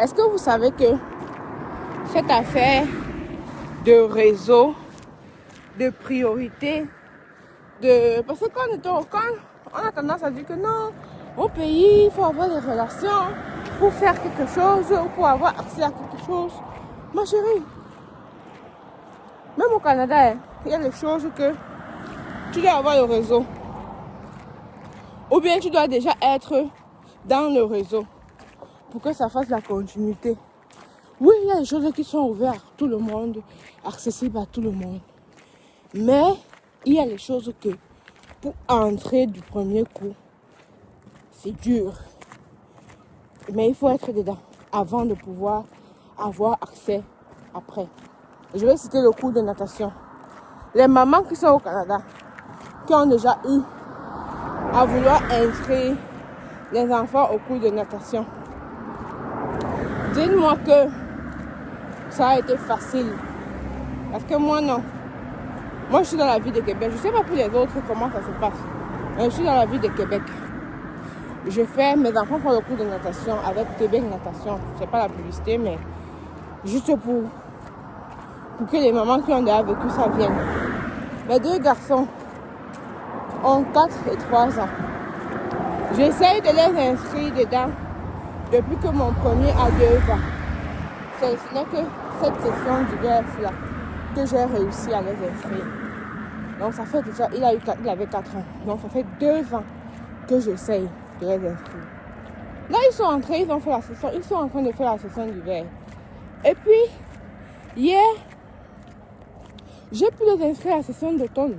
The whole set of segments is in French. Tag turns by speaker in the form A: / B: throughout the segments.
A: Est-ce que vous savez que cette affaire de réseau, de priorité, parce que quand on a tendance à dire que non, au pays, il faut avoir des relations pour faire quelque chose ou pour avoir accès à quelque chose. Ma chérie, même au Canada, il y a des choses que tu dois avoir le réseau. Ou bien tu dois déjà être dans le réseau pour que ça fasse la continuité. Oui, il y a des choses qui sont ouvertes à tout le monde, accessibles à tout le monde. Mais il y a des choses que pour entrer du premier coup, c'est dur. Mais il faut être dedans avant de pouvoir avoir accès après. Je vais citer le cours de natation. Les mamans qui sont au Canada, qui ont déjà eu à vouloir inscrire les enfants au cours de natation, dites-moi que ça a été facile. Parce que moi, non. Moi, je suis dans la ville de Québec. Je ne sais pas pour les autres comment ça se passe. Mais je suis dans la ville de Québec. Je fais mes enfants font le cours de natation avec Québec Natation. C'est pas la publicité, mais juste pour que les mamans qui ont déjà vécu ça viennent. Mes deux garçons ont 4 et 3 ans. J'essaye de les inscrire dedans depuis que mon premier a 2 ans. Ce n'est que cette session d'hiver-là que j'ai réussi à les inscrire. Donc ça fait déjà, il avait 4 ans. Donc ça fait 2 ans que j'essaye de les inscrire. Là ils sont entrés, ils ont fait la session, ils sont en train de faire la session d'hiver. Et puis, hier, j'ai pu les inscrire à la session d'automne.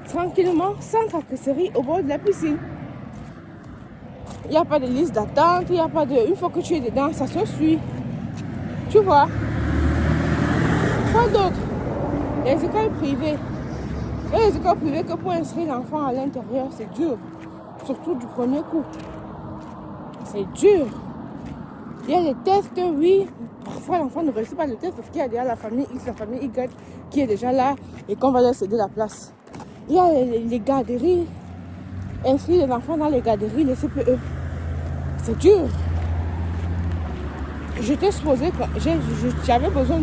A: Tranquillement, sans tapisserie, au bord de la piscine. Il n'y a pas de liste d'attente, il n'y a pas de... Une fois que tu es dedans, ça se suit. Tu vois. Quoi d'autre? Les écoles privées. Il y a les écoles privées que pour inscrire l'enfant à l'intérieur, c'est dur. Surtout du premier coup. C'est dur. Il y a les tests, oui. Parfois, l'enfant ne réussit pas le test parce qu'il y a déjà la famille X, la famille Y qui est déjà là et qu'on va leur céder la place. Il y a les garderies. Inscrire les enfants dans les garderies, les CPE. C'est dur. J'étais supposée que j'avais besoin